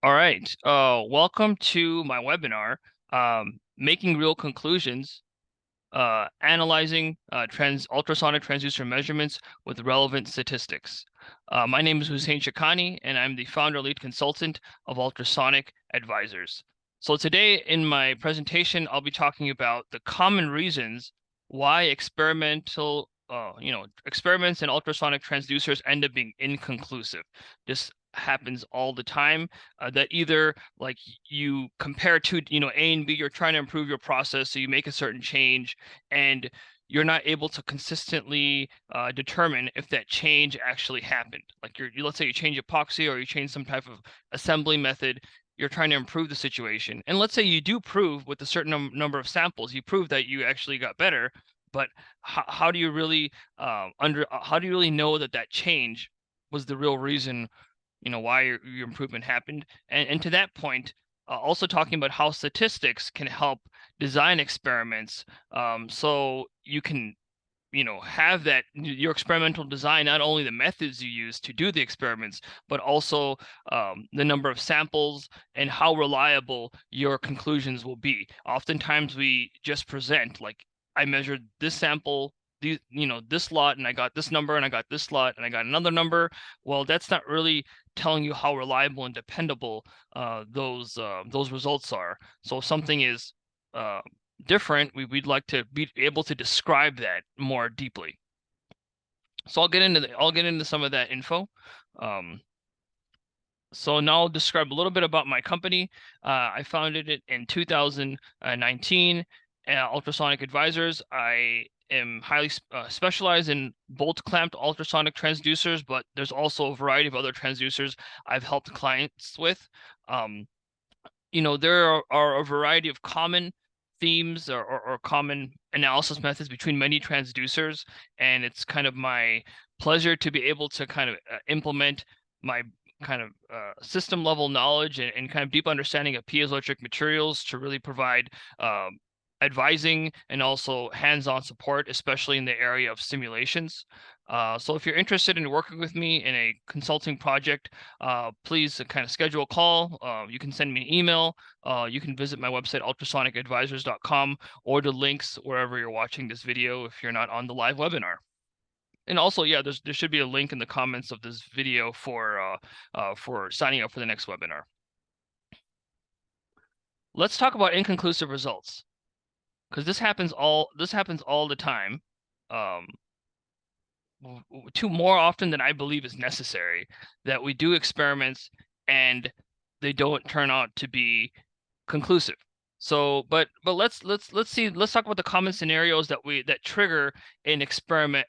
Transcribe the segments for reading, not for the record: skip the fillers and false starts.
All right. Welcome to my webinar, Making Real Conclusions, Analyzing Ultrasonic Transducer Measurements with Relevant Statistics. My name is Hussein Shakani, and I'm the founder lead consultant of Ultrasonic Advisors. So today in my presentation, I'll be talking about the common reasons why experiments in ultrasonic transducers end up being inconclusive. This happens all the time, that either like you compare two, A and B, you're trying to improve your process, so you make a certain change and you're not able to consistently determine if that change actually happened. Like let's say you change epoxy or you change some type of assembly method, you're trying to improve the situation. And let's say you do prove with a certain number of samples, you prove that you actually got better, but how do you really how do you really know that that change was the real reason, why your improvement happened? And to that point, also talking about how statistics can help design experiments, so you can have that your experimental design, not only the methods you use to do the experiments, but also the number of samples and how reliable your conclusions will be. Oftentimes we just present like, I measured this sample, this lot, and I got this number, and I got this lot, and I got another number. Well, that's not really telling you how reliable and dependable those results are. So if something is different, we'd like to be able to describe that more deeply. So I'll get into some of that info. So now I'll describe a little bit about my company. I founded it in 2019, Ultrasonic Advisors. I am highly specialized in bolt clamped ultrasonic transducers, but there's also a variety of other transducers I've helped clients with. There are a variety of common themes or common analysis methods between many transducers, and it's kind of my pleasure to be able to kind of implement my kind of system level knowledge and kind of deep understanding of piezoelectric materials to really provide advising and also hands-on support, especially in the area of simulations. So if you're interested in working with me in a consulting project, please kind of schedule a call. You can send me an email. You can visit my website, ultrasonicadvisors.com, or the links wherever you're watching this video if you're not on the live webinar. And also, yeah, there should be a link in the comments of this video for signing up for the next webinar. Let's talk about inconclusive results, because this happens all the time, more often than I believe is necessary, that we do experiments and they don't turn out to be conclusive. So, but let's talk about the common scenarios that trigger a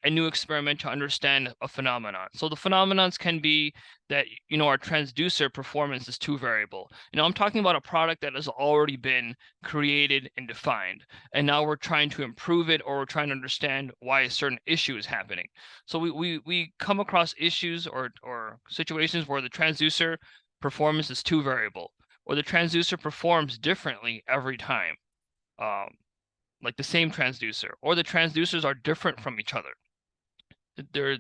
new experiment to understand a phenomenon. So the phenomenons can be that our transducer performance is too variable. I'm talking about a product that has already been created and defined, and now we're trying to improve it, or we're trying to understand why a certain issue is happening. So we come across issues or situations where the transducer performance is too variable, or the transducer performs differently every time, like the same transducer, or the transducers are different from each other. They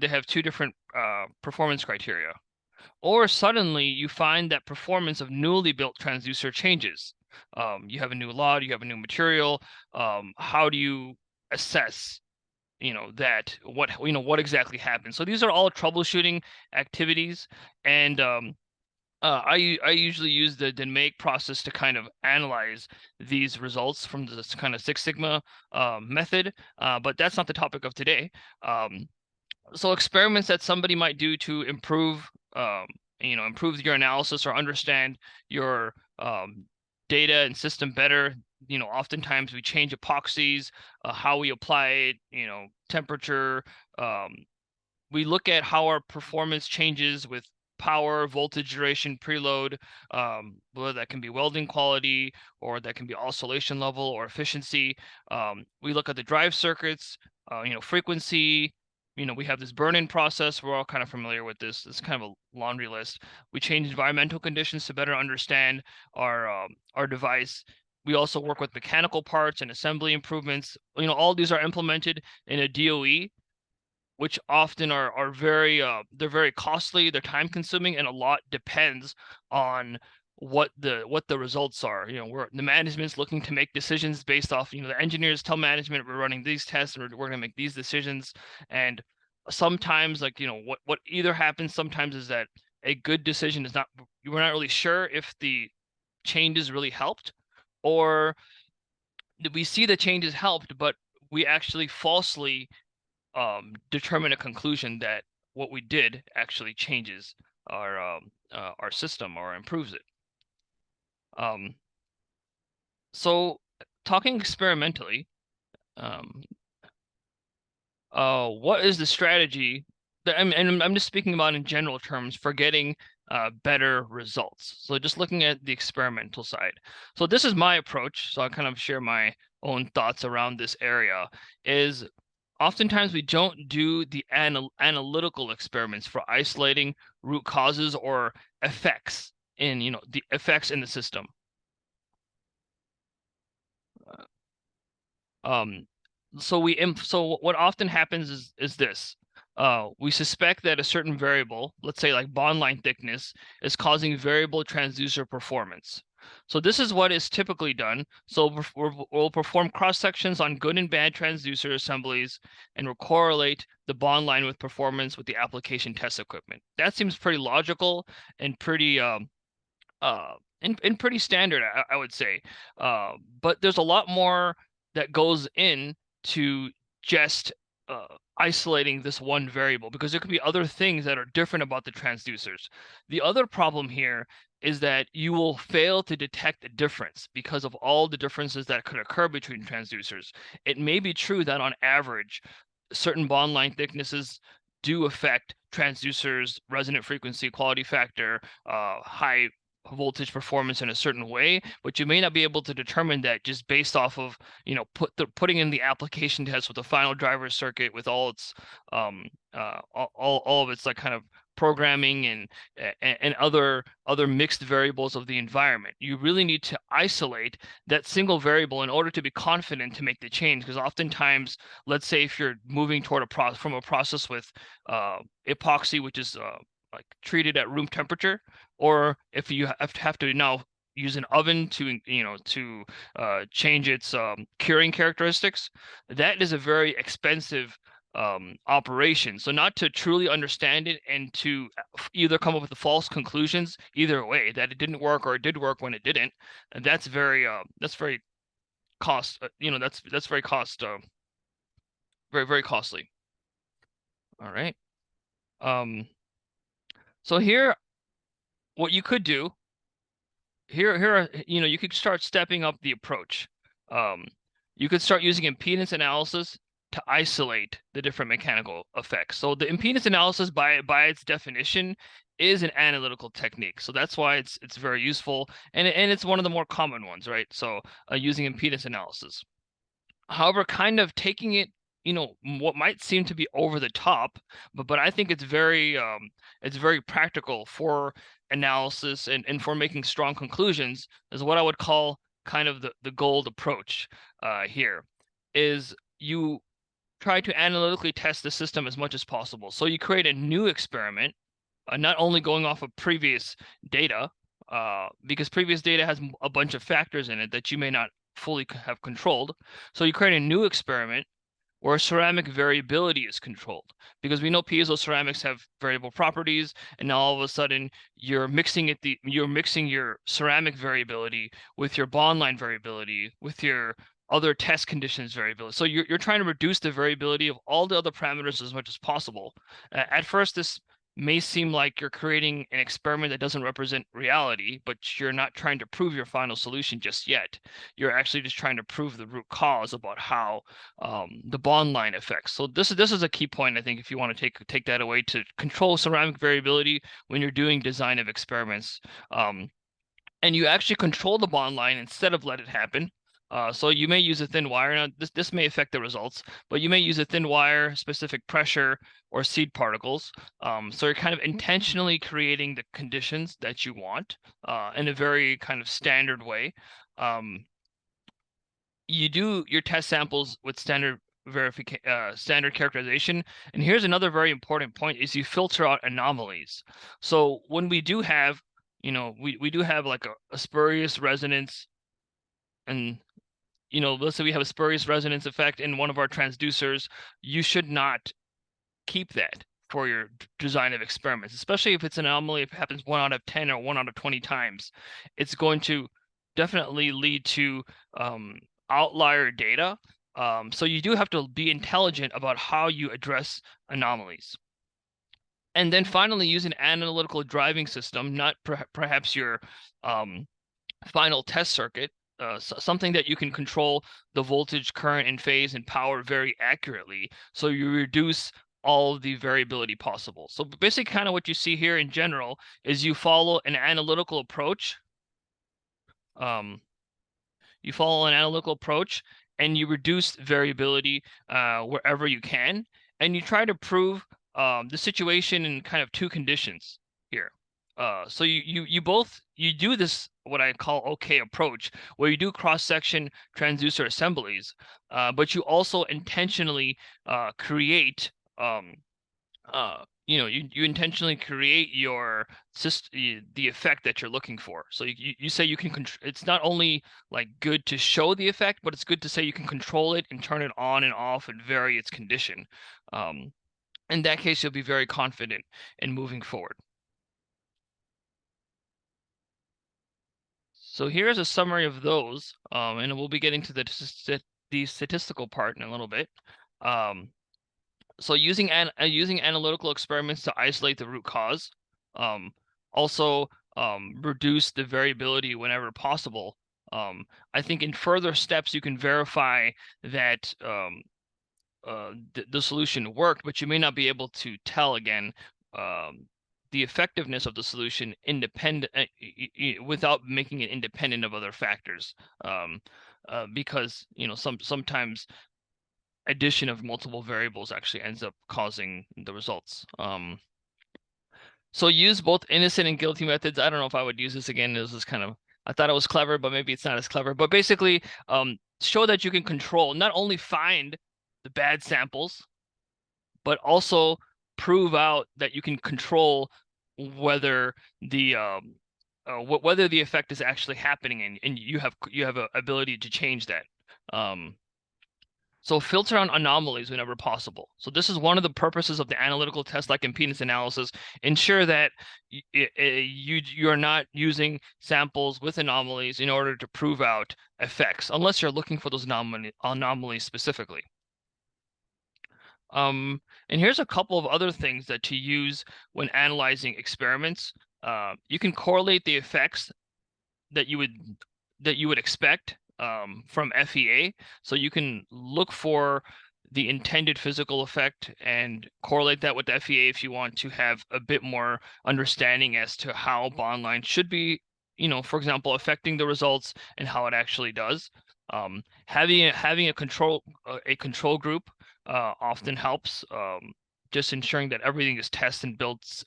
have two different performance criteria. Or suddenly you find that performance of newly built transducer changes. You have a new lot, you have a new material. How do you assess what exactly happened? So these are all troubleshooting activities, and I usually use the make process to kind of analyze these results from this kind of Six Sigma method, but that's not the topic of today. So experiments that somebody might do to improve your analysis or understand your data and system better. Oftentimes we change epoxies, how we apply it, temperature. We look at how our performance changes with power, voltage, duration, preload, whether that can be welding quality, or that can be oscillation level or efficiency. We look at the drive circuits, frequency. We have this burn-in process. We're all kind of familiar with this. It's kind of a laundry list. We change environmental conditions to better understand our device. We also work with mechanical parts and assembly improvements. All these are implemented in a DOE. which often are very they're very costly, they're time consuming, and a lot depends on what the results are. Where the management's looking to make decisions based off, the engineers tell management we're running these tests and we're going to make these decisions. And sometimes, like, what either happens sometimes is that a good decision is not, we're not really sure if the changes really helped, or we see the changes helped, but we actually falsely determine a conclusion that what we did actually changes our system or improves it. So talking experimentally, what is the strategy that I'm just speaking about in general terms for getting better results? So just looking at the experimental side. So this is my approach. So I'll kind of share my own thoughts around this area. Is oftentimes we don't do the analytical experiments for isolating root causes or effects in, the effects in the system. So what often happens is this. We suspect that a certain variable, let's say like bond line thickness, is causing variable transducer performance. So this is what is typically done. So we'll perform cross sections on good and bad transducer assemblies, and we'll correlate the bond line with performance with the application test equipment. That seems pretty logical and pretty and pretty standard, I would say. But there's a lot more that goes in to just isolating this one variable, because there could be other things that are different about the transducers. The other problem here is that you will fail to detect the difference because of all the differences that could occur between transducers. It may be true that on average, certain bond line thicknesses do affect transducers, resonant frequency, quality factor, high voltage performance in a certain way, but you may not be able to determine that just based off of, putting in the application test with the final driver circuit with all its all of its like kind of programming and other mixed variables of the environment. You really need to isolate that single variable in order to be confident to make the change, because oftentimes, let's say if you're moving toward from a process with epoxy, which is like treated at room temperature, or if you have to now use an oven to change its curing characteristics, that is a very expensive operation. So not to truly understand it and to either come up with the false conclusions either way, that it didn't work or it did work when it didn't, that's very cost that's very cost very costly. All right. So here, what you could do here, you could start stepping up the approach. You could start using impedance analysis to isolate the different mechanical effects. So the impedance analysis, by its definition, is an analytical technique. So that's why it's very useful, and it's one of the more common ones, right? So using impedance analysis. However, kind of taking it, what might seem to be over the top, but I think it's very practical for analysis and for making strong conclusions, is what I would call kind of the gold approach here. Is you try to analytically test the system as much as possible. So you create a new experiment, not only going off of previous data, because previous data has a bunch of factors in it that you may not fully have controlled. So you create a new experiment where ceramic variability is controlled, because we know piezo ceramics have variable properties, and now all of a sudden you're mixing your ceramic variability with your bond line variability with your other test conditions variability. So you're trying to reduce the variability of all the other parameters as much as possible. At first, this may seem like you're creating an experiment that doesn't represent reality, but you're not trying to prove your final solution just yet. You're actually just trying to prove the root cause about how the bond line affects. So this is a key point, I think, if you want to take that away, to control ceramic variability when you're doing design of experiments. And you actually control the bond line instead of let it happen. So you may use a thin wire. Now, this may affect the results, but you may use a thin wire, specific pressure, or seed particles. So you're kind of intentionally creating the conditions that you want in a very kind of standard way. You do your test samples with standard standard characterization. And here's another very important point: is you filter out anomalies. So when we do have, we do have like a spurious resonance, and let's say we have a spurious resonance effect in one of our transducers, you should not keep that for your design of experiments, especially if it's an anomaly. If it happens 1 out of 10 or 1 out of 20 times, it's going to definitely lead to outlier data. So you do have to be intelligent about how you address anomalies. And then finally, use an analytical driving system, not perhaps your final test circuit, something that you can control the voltage, current, and phase and power very accurately, so you reduce all of the variability possible. So basically, kind of what you see here in general is you follow an analytical approach. You follow an analytical approach, and you reduce variability wherever you can, and you try to prove the situation in kind of two conditions here. So you do this, what I call OK approach, where you do cross-section transducer assemblies, but you also intentionally create you intentionally create the effect that you're looking for. So you say you can it's not only like good to show the effect, but it's good to say you can control it and turn it on and off and vary its condition. In that case, you'll be very confident in moving forward. So here's a summary of those, and we'll be getting to the statistical part in a little bit. So using analytical experiments to isolate the root cause, also reduce the variability whenever possible. I think in further steps you can verify that the solution worked, but you may not be able to tell again the effectiveness of the solution independent without making it independent of other factors, because sometimes addition of multiple variables actually ends up causing the results. So use both innocent and guilty methods. I don't know if I would use this again. This is kind of, I thought it was clever, but maybe it's not as clever. But basically, show that you can control, not only find the bad samples, but also prove out that you can control whether the effect is actually happening, and you have a ability to change that. So filter on anomalies whenever possible. So this is one of the purposes of the analytical test, like impedance analysis. Ensure that you're not using samples with anomalies in order to prove out effects, unless you're looking for those anomalies specifically. And here's a couple of other things that to use when analyzing experiments. You can correlate the effects that you would expect from FEA. So you can look for the intended physical effect and correlate that with FEA if you want to have a bit more understanding as to how bond lines should be, for example, affecting the results and how it actually does. Having a control group often helps. Just ensuring that everything is tested and built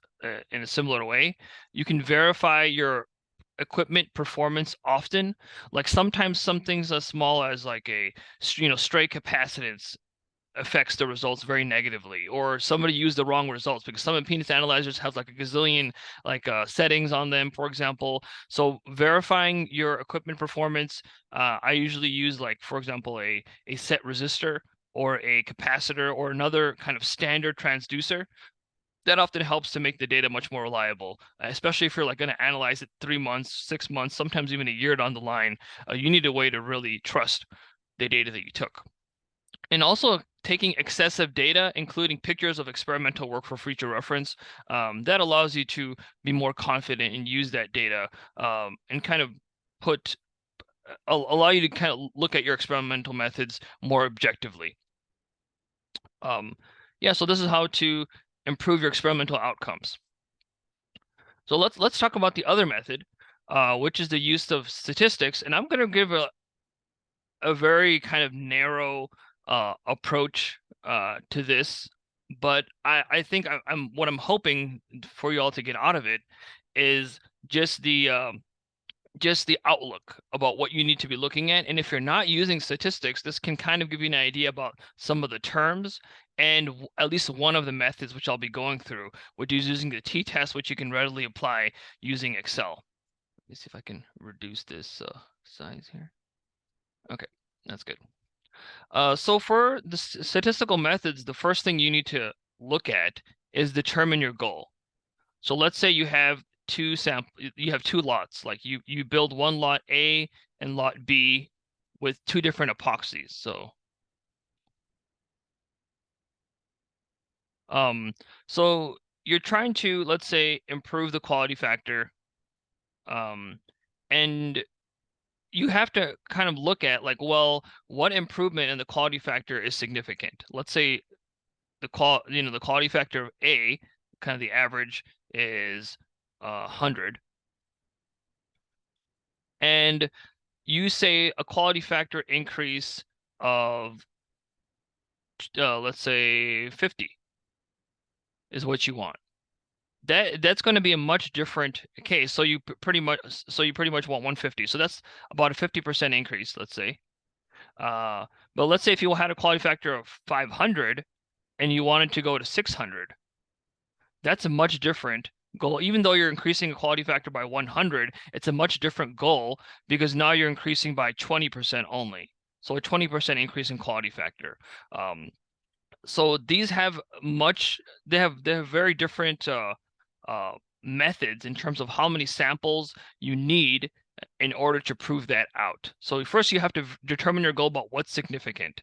in a similar way. You can verify your equipment performance often. Like sometimes some things as small as like a stray capacitance affects the results very negatively, or somebody used the wrong results because some impedance analyzers have like a gazillion settings on them, for example. So verifying your equipment performance, I usually use, like, for example, a set resistor or a capacitor or another kind of standard transducer. That often helps to make the data much more reliable, especially if you're like going to analyze it 3 months, 6 months, sometimes even a year down the line. You need a way to really trust the data that you took. And also taking excessive data, including pictures of experimental work for future reference, that allows you to be more confident and use that data and kind of allow you to kind of look at your experimental methods more objectively. Yeah, so this is how to improve your experimental outcomes. So let's talk about the other method, which is the use of statistics. And I'm going to give a very kind of narrow approach to this, but I think what I'm hoping for you all to get out of it is just just the outlook about what you need to be looking at. And if you're not using statistics, this can kind of give you an idea about some of the terms and at least one of the methods which I'll be going through, which is using the t-test, which you can readily apply using Excel. Let me see if I can reduce this size here. Okay, that's good. So for the statistical methods, the first thing you need to look at is determine your goal. So let's say you have two lots, like you build one lot A and lot B with two different epoxies. So you're trying to, let's say, improve the quality factor, and you have to kind of look at like, well, what improvement in the quality factor is significant? Let's say the quality factor of A, kind of the average, is 100, and you say a quality factor increase of let's say 50 is what you want. That's going to be a much different case. So you pretty much want 150. So that's about a 50% increase, let's say. But let's say if you had a quality factor of 500 and you wanted to go to 600, that's a much different goal. Even though you're increasing a quality factor by 100, it's a much different goal because now you're increasing by 20% only. So a 20% increase in quality factor. So these have they have very different methods in terms of how many samples you need in order to prove that out. So first you have to determine your goal about what's significant.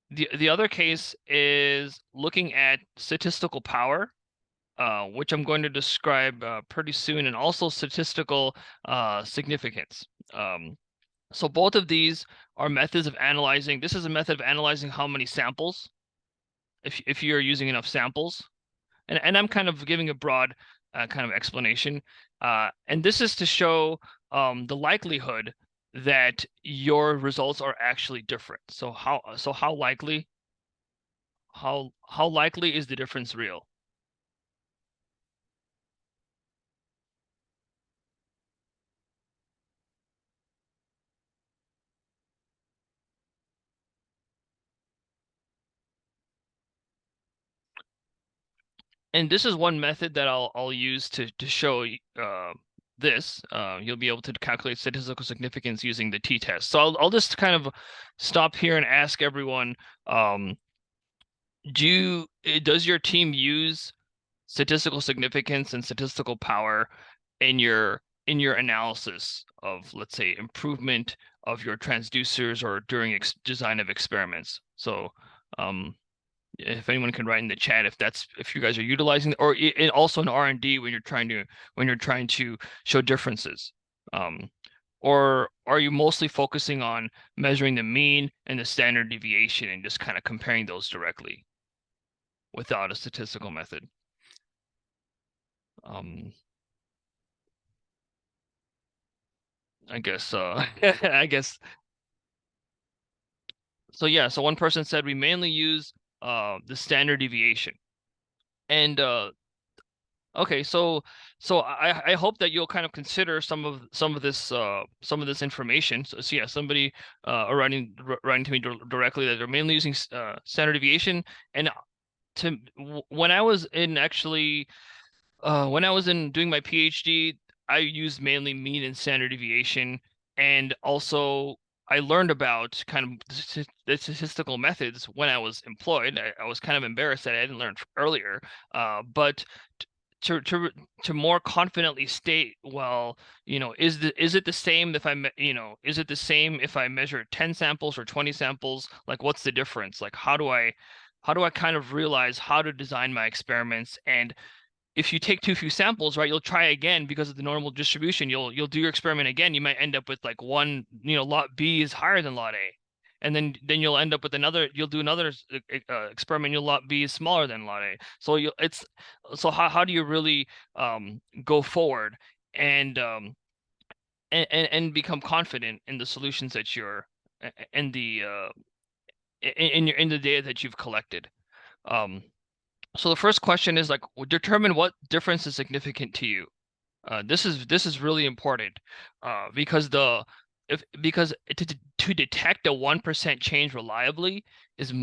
The other case is looking at statistical power, which I'm going to describe pretty soon, and also statistical significance. So both of these are methods of analyzing. This is a method of analyzing how many samples, if you're using enough samples. And I'm kind of giving a broad kind of explanation. And this is to show the likelihood that your results are actually different. So how likely is the difference real? And this is one method that I'll use to show this. You'll be able to calculate statistical significance using the t-test. So I'll just kind of stop here and ask everyone, does your team use statistical significance and statistical power in your analysis of, let's say, improvement of your transducers or during design of experiments? So if anyone can write in the chat if you guys are utilizing, or also in R&D when you're trying to show differences, or are you mostly focusing on measuring the mean and the standard deviation and just kind of comparing those directly without a statistical method? I guess I guess so. Yeah, so one person said we mainly use the standard deviation. And okay, so I hope that you'll kind of consider some of this information. So yeah, somebody writing to me directly that they're mainly using standard deviation. And when I was in doing my PhD, I used mainly mean and standard deviation, and also I learned about kind of the statistical methods when I was employed. I was kind of embarrassed that I didn't learn earlier, but to more confidently state, well, is it the same if is it the same if I measure 10 samples or 20 samples? Like, what's the difference? Like, how do I kind of realize how to design my experiments? And if you take too few samples, right, you'll try again because of the normal distribution. You'll do your experiment again. You might end up with like one, lot B is higher than lot A. And then you'll end up with you'll do another experiment, your lot B is smaller than lot A. So how do you really go forward and become confident in the solutions that you're in the data that you've collected? So the first question is like, determine what difference is significant to you. This is really important because to detect a 1% change reliably is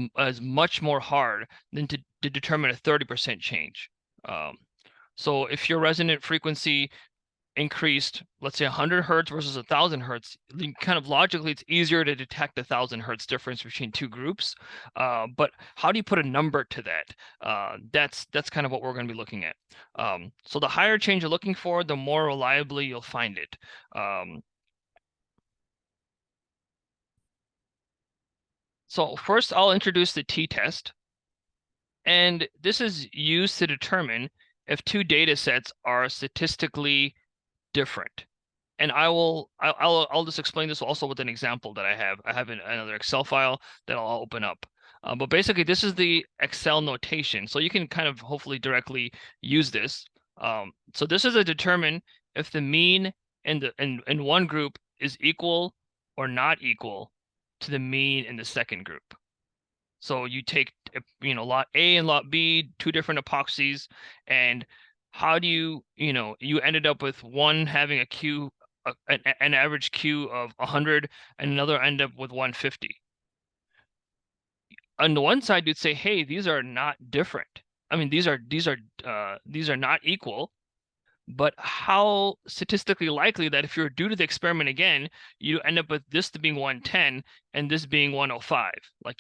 much more hard than to determine a 30% change. So if your resonant frequency increased, let's say 100 hertz versus 1,000 hertz, kind of logically, it's easier to detect the 1,000 hertz difference between two groups. But how do you put a number to that? That's kind of what we're going to be looking at. So the higher change you're looking for, the more reliably you'll find it. So first, I'll introduce the t-test. And this is used to determine if two data sets are statistically different. And I'll just explain this also with an example that I have. I have another Excel file that I'll open up. But basically, this is the Excel notation, so you can kind of hopefully directly use this. So this is to determine if the mean in one group is equal or not equal to the mean in the second group. So you take, lot A and lot B, two different epoxies, and how do you ended up with one having a Q, an average Q of 100, and another end up with 150. On the one side, you'd say, hey, these are not different. I mean, these are not equal. But how statistically likely that if you're due to the experiment again, you end up with this to being 110 and this being 105? Like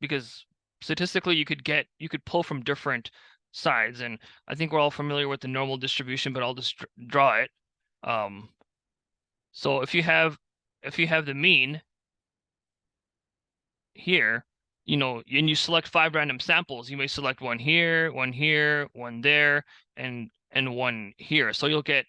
because statistically you could pull from different sides, and I think we're all familiar with the normal distribution, but I'll just draw it. So if you have the mean here, and you select 5 random samples, you may select one here, one there, and one here. So you'll get,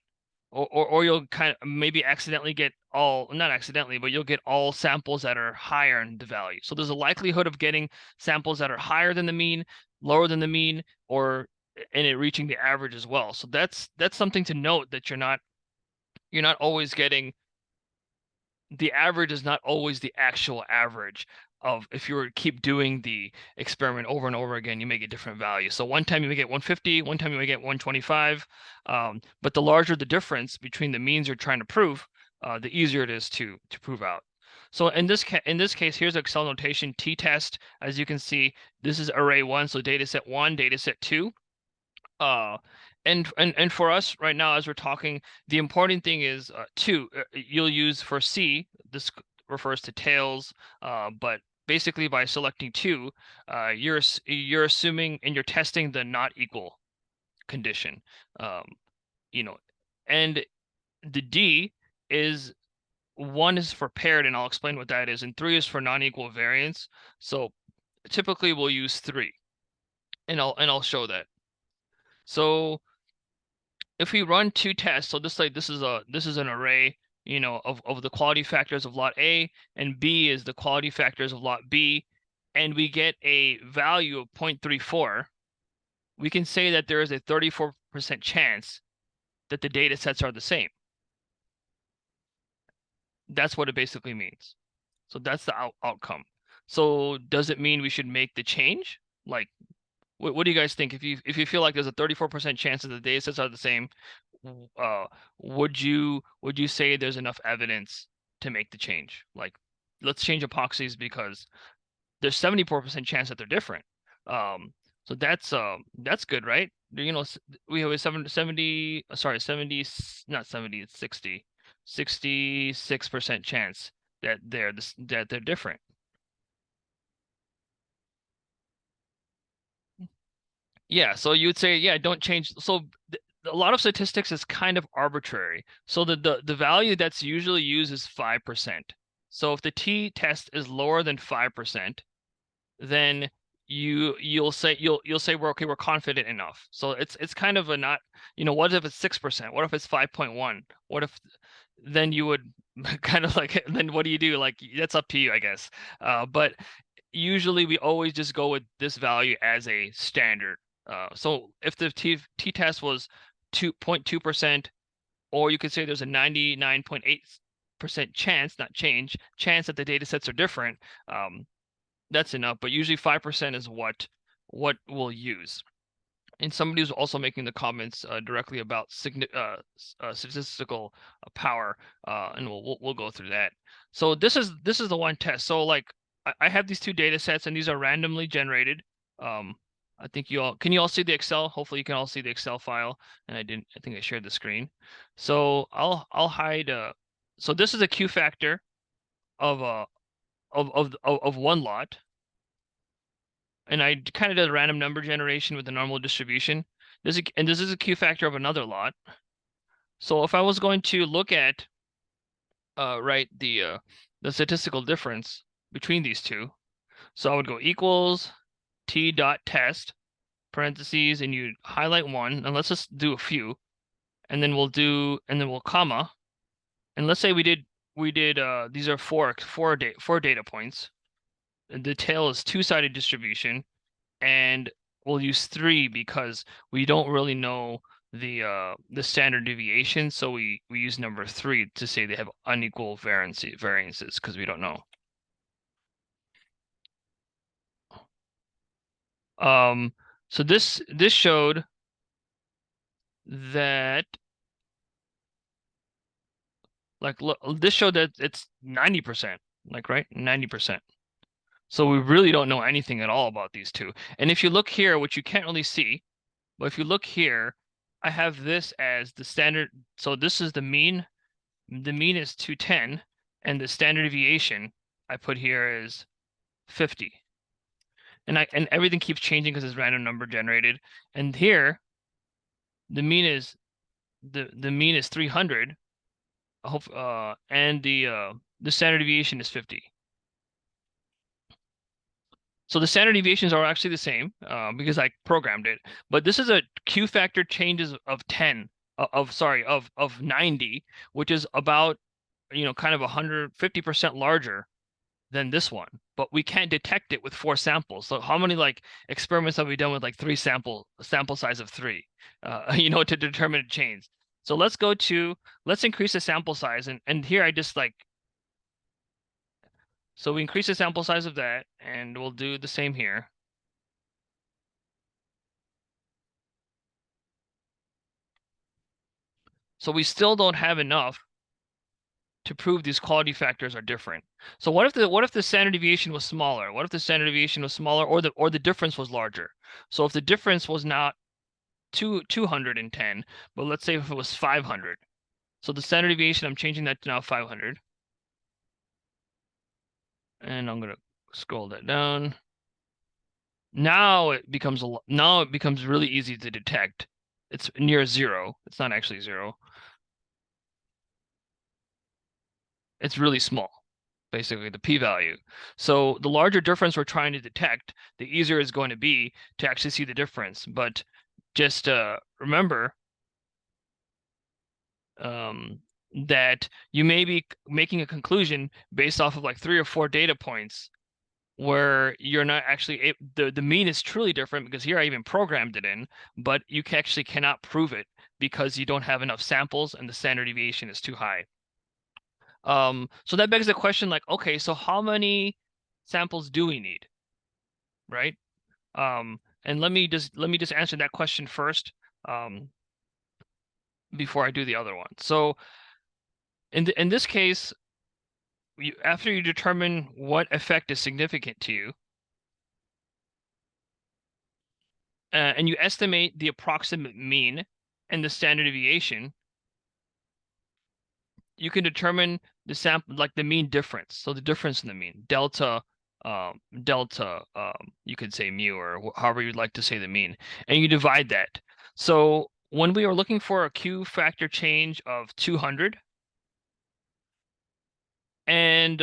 or you'll kind of maybe accidentally get all, not accidentally, but you'll get all samples that are higher in the value. So there's a likelihood of getting samples that are higher than the mean, lower than the mean, or and it reaching the average as well. So that's something to note, that you're not always getting, the average is not always the actual average of, if you were to keep doing the experiment over and over again, you may get different values. So one time you may get 150, one time you may get 125. But the larger the difference between the means you're trying to prove, the easier it is to prove out. So in this case, here's Excel notation t-test. As you can see, this is array 1, so data set 1, data set 2. And for us right now, as we're talking, the important thing is 2. You'll use for C. This refers to tails, but basically by selecting 2, you're assuming and you're testing the not equal condition. And the D is 1 is for paired, and I'll explain what that is, and 3 is for non-equal variance. So typically we'll use 3, and I'll show that. So if we run 2 tests, so this is an array, of the quality factors of lot A, and B is the quality factors of lot B, and we get a value of 0.34, we can say that there is a 34% chance that the data sets are the same. That's what it basically means. So that's the outcome. So does it mean we should make the change? Like, what do you guys think? If you feel like there's a 34% chance that the data sets are the same, would you say there's enough evidence to make the change? Like, let's change epoxies because there's 74% chance that they're different. So that's good, right? We have a 70, sorry, 70, not 70, it's 60, 66% chance that they're different. Yeah, so you would say, yeah, don't change. So a lot of statistics is kind of arbitrary. So the value that's usually used is 5%. So if the t-test is lower than 5%, then you'll say we're okay, we're confident enough. So it's kind of a not, what if it's 6%? What if it's 5.1? What if then you would kind of like, then what do you do? Like, that's up to you, I guess. But usually we always just go with this value as a standard. So if the t-test was 2.2%, or you could say there's a 99.8% chance, not change, chance that the data sets are different, that's enough. But usually 5% is what we'll use. And somebody was also making the comments directly about statistical power, and we'll go through that. So this is the one test. So like I have these two data sets, and these are randomly generated. I think can you all see the Excel? Hopefully you can all see the Excel file. And I think I shared the screen. So I'll hide. So this is a Q factor of one lot. And I kind of did a random number generation with the normal distribution. This is a Q factor of another lot. So if I was going to look at right the statistical difference between these two, so I would go equals t dot test parentheses, and you highlight one, and let's just do a few, and then we'll comma, and let's say we did these are four data points. The tail is two-sided distribution, and we'll use 3 because we don't really know the standard deviation, so we use number 3 to say they have unequal variances because we don't know. So this showed that this showed that it's 90%, like right, 90%. So we really don't know anything at all about these two. And if you look here, which you can't really see, but if you look here, I have this as the standard. So this is the mean. The mean is 210, and the standard deviation I put here is 50. And everything keeps changing because it's random number generated. And here, the mean is the mean is 300. And the standard deviation is 50. So the standard deviations are actually the same because I programmed it. But this is a Q factor changes of 10 of 90, which is about kind of 150% larger than this one. But we can't detect it with 4 samples. So how many like experiments have we done with like 3 sample size of 3 to determine a change? So let's increase the sample size, and here I just like, so we increase the sample size of that, and we'll do the same here. So we still don't have enough to prove these quality factors are different. So what if the standard deviation was smaller? What if the standard deviation was smaller, or the difference was larger? So if the difference was not 210, but let's say if it was 500. So the standard deviation, I'm changing that to now 500. And I'm going to scroll that down. Now it becomes really easy to detect. It's near 0. It's not actually 0. It's really small, basically the p-value. So the larger difference we're trying to detect, the easier it's going to be to actually see the difference. But just remember that you may be making a conclusion based off of like 3 or 4 data points where you're not actually the mean is truly different, because here I even programmed it in, but you actually cannot prove it because you don't have enough samples and the standard deviation is too high. So that begs the question, like, okay, so how many samples do we need, right? And let me just answer that question first, before I do the other one. So in this case, after you determine what effect is significant to you, and you estimate the approximate mean and the standard deviation, you can determine the sample, like the mean difference. So the difference in the mean, delta, you could say mu, or however you'd like to say the mean, and you divide that. So when we are looking for a Q factor change of 200, and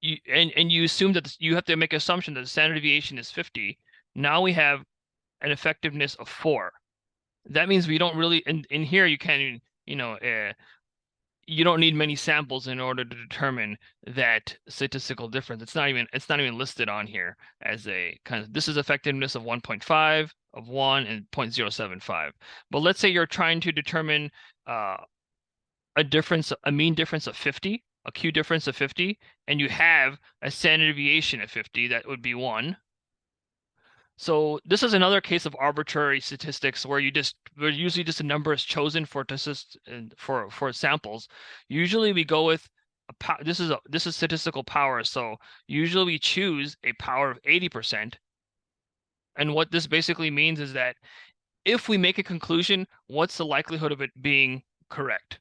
you assume that you have to make an assumption that the standard deviation is 50, now we have an effectiveness of 4. That means we don't really, in here you can't even, you don't need many samples in order to determine that statistical difference. It's not even listed on here as a kind of, this is effectiveness of 1.5, of 1, and 0.075. But let's say you're trying to determine a mean difference of 50, a Q difference of 50, and you have a standard deviation of 50, that would be 1. So this is another case of arbitrary statistics where usually just a number is chosen for for samples. Usually we go with this is statistical power. So usually we choose a power of 80%. And what this basically means is that if we make a conclusion, what's the likelihood of it being correct?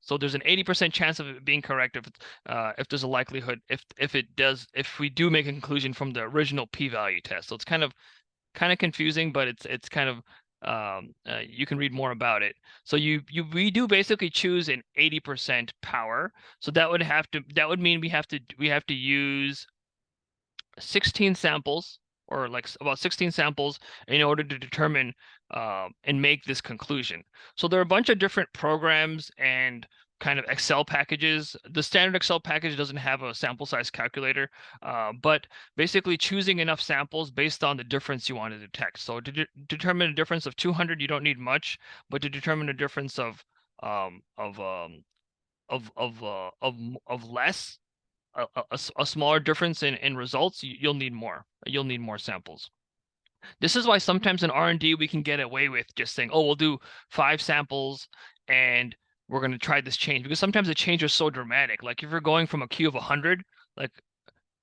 So there's an 80% chance of it being correct if there's a likelihood if we do make a conclusion from the original p-value test. So it's kind of confusing, but it's kind of you can read more about it. So we do basically choose an 80% power. So that would mean we have to use 16 samples, or like about 16 samples, in order to determine and make this conclusion. So there are a bunch of different programs and kind of Excel packages. The standard Excel package doesn't have a sample size calculator, but basically choosing enough samples based on the difference you want to detect. So to determine a difference of 200, you don't need much, but to determine a difference of um, of um, of less, a smaller difference in results, you'll need more. You'll need more samples. This is why sometimes in R&D we can get away with just saying, oh, we'll do 5 samples and we're going to try this change, because sometimes the change is so dramatic. Like if you're going from a Q of 100, like,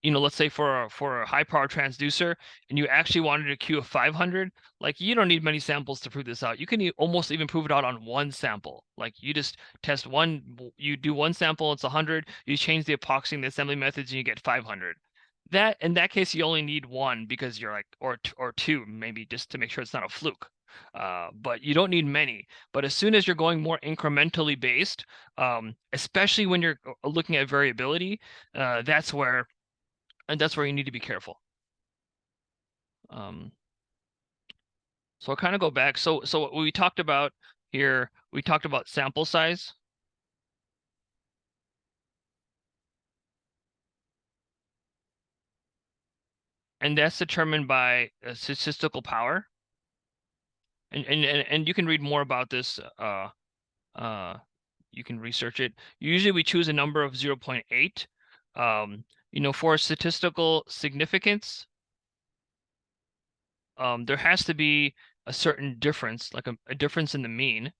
let's say for a high power transducer, and you actually wanted a Q of 500, like you don't need many samples to prove this out. You can almost even prove it out on one sample. Like you just test one, you do one sample, it's 100, you change the epoxy and the assembly methods and you get 500. That, in that case, you only need one, because you're like, or two maybe, just to make sure it's not a fluke. But you don't need many. But as soon as you're going more incrementally based, especially when you're looking at variability, that's where you need to be careful. So I'll kind of go back. So what we talked about here, we talked about sample size. And that's determined by statistical power. And you can read more about this. You can research it. Usually we choose a number of 0.8. For statistical significance, there has to be a certain difference, like a difference in the mean,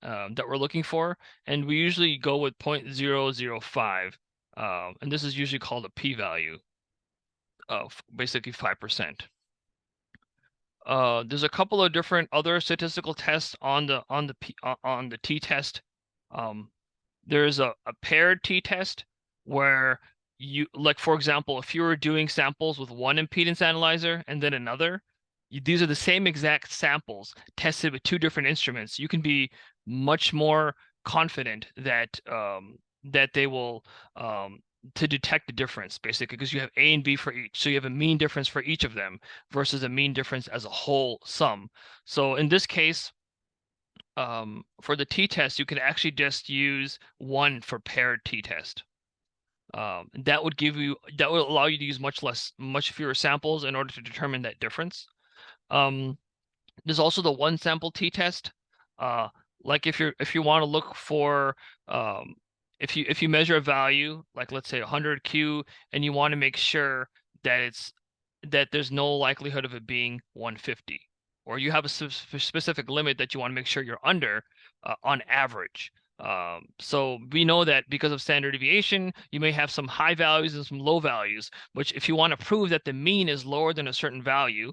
that we're looking for, and we usually go with 0.005, and this is usually called a p-value of basically 5%. There's a couple of different other statistical tests on the t-test. There's a paired t-test where you, like, for example, if you were doing samples with one impedance analyzer and then another, these are the same exact samples tested with two different instruments. You can be much more confident that they will to detect the difference, basically, because you have A and B for each. So you have a mean difference for each of them versus a mean difference as a whole sum. So in this case, for the t-test, you can actually just use one for paired t-test. That would allow you to use much fewer samples in order to determine that difference. There's also the one sample t-test. Like if you want to look for if you measure a value, like let's say 100 Q, and you want to make sure that there's no likelihood of it being 150, or you have a specific limit that you want to make sure you're under on average. So we know that because of standard deviation, you may have some high values and some low values, which if you want to prove that the mean is lower than a certain value,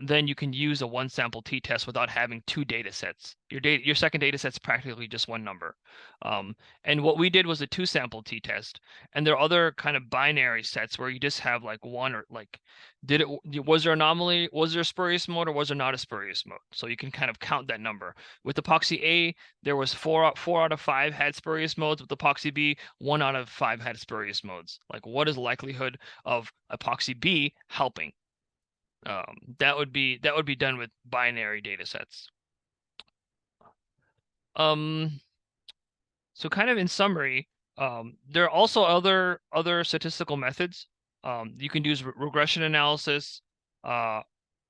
then you can use a one sample t-test without having two data sets. Your second data set's practically just one number. And what we did was a two sample t-test, and there are other kind of binary sets where you just have like one, or like, was there anomaly, was there a spurious mode, or was there not a spurious mode? So you can kind of count that number. With epoxy A, there was four out of 5 had spurious modes. With epoxy B, 1 out of 5 had spurious modes. Like, what is the likelihood of epoxy B helping? That would be done with binary data sets. So kind of in summary, there are also other statistical methods. You can use regression analysis,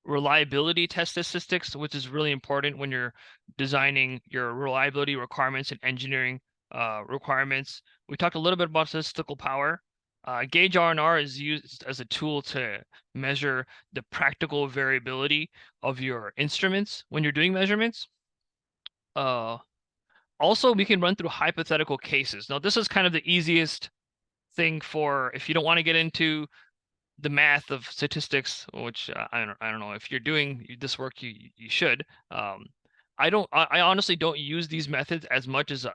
reliability test statistics, which is really important when you're designing your reliability requirements and engineering requirements. We talked a little bit about statistical power. Gauge R&R is used as a tool to measure the practical variability of your instruments when you're doing measurements. Also, we can run through hypothetical cases. Now, this is kind of the easiest thing for if you don't want to get into the math of statistics, which I don't know if you're doing this work, you should. I honestly don't use these methods as much as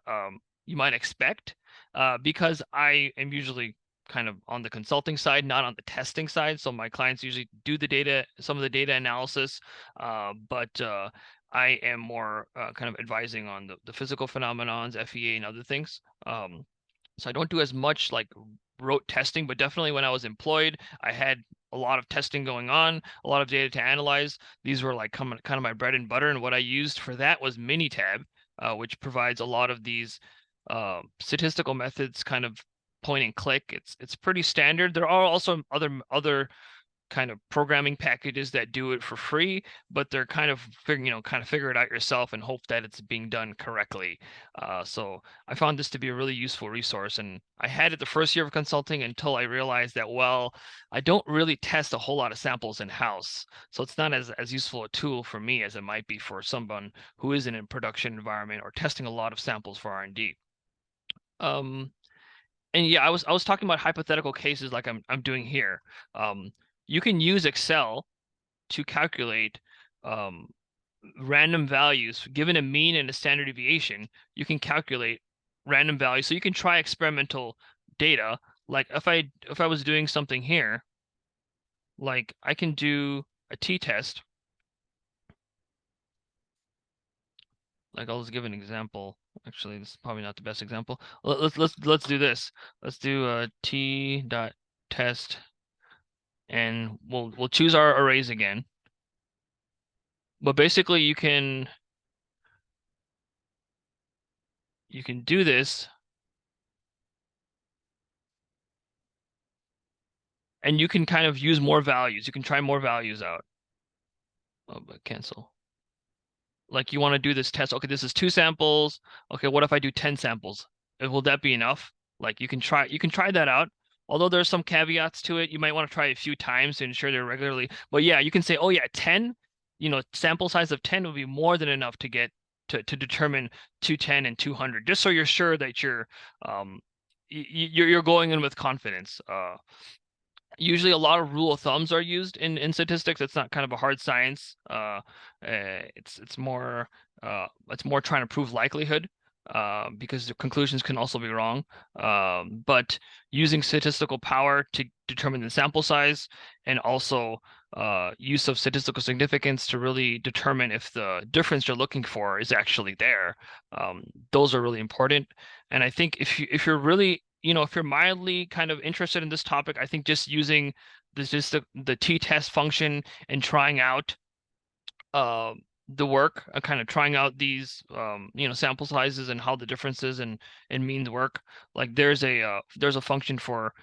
you might expect, because I am usually kind of on the consulting side, not on the testing side. So my clients usually do some of the data analysis, but I am more kind of advising on the physical phenomenons, FEA, and other things. So I don't do as much like rote testing, but definitely when I was employed, I had a lot of testing going on, a lot of data to analyze. These were like kind of my bread and butter, and what I used for that was Minitab, which provides a lot of these statistical methods, kind of point and click. It's pretty standard. There are also other kind of programming packages that do it for free, but they're kind of figure it out yourself and hope that it's being done correctly. So I found this to be a really useful resource, and I had it the first year of consulting until I realized that, well, I don't really test a whole lot of samples in-house, so it's not as useful a tool for me as it might be for someone who isn't in production environment or testing a lot of samples for R&D. And yeah, I was talking about hypothetical cases like I'm doing here. You can use Excel to calculate random values. Given a mean and a standard deviation, you can calculate random values. So you can try experimental data. Like if I was doing something here, like I can do a t-test. Like I'll just give an example. Actually, this is probably not the best example. Let's do this. Let's do a t.test, and we'll choose our arrays again. But basically, you can do this, and you can kind of use more values. You can try more values out. Oh, but cancel. Like you want to do this test. Okay, this is 2 samples. Okay, what if I do 10 samples? Will that be enough? Like you can try that out. Although there's some caveats to it, you might want to try a few times to ensure they're regularly. But yeah, you can say, oh yeah, 10, sample size of 10 would be more than enough to get to determine 210 and 200, just so you're sure that you're going in with confidence. Usually a lot of rule of thumbs are used in statistics. It's not kind of a hard science. It's more trying to prove likelihood, because the conclusions can also be wrong. But using statistical power to determine the sample size, and also use of statistical significance to really determine if the difference you're looking for is actually there. Those are really important. And I think if you're really if you're mildly kind of interested in this topic, I think just using the t-test function and trying out the work, kind of trying out these sample sizes and how the differences and means work. Like there's a function for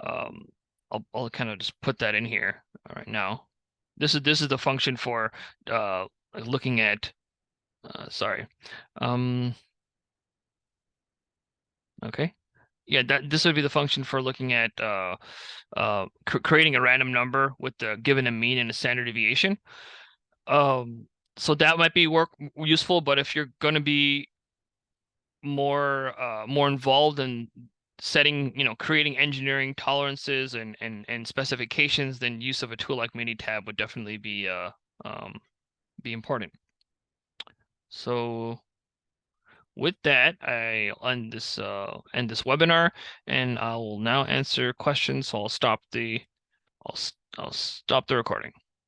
I'll kind of just put that in here right now. This is the function for like looking at sorry. Okay. Yeah, this would be the function for looking at creating a random number with the given a mean and a standard deviation. So that might be useful, but if you're going to be more involved in creating engineering tolerances and specifications, then use of a tool like Minitab would definitely be important. So with that, I end this webinar, and I will now answer questions. So I'll stop the recording.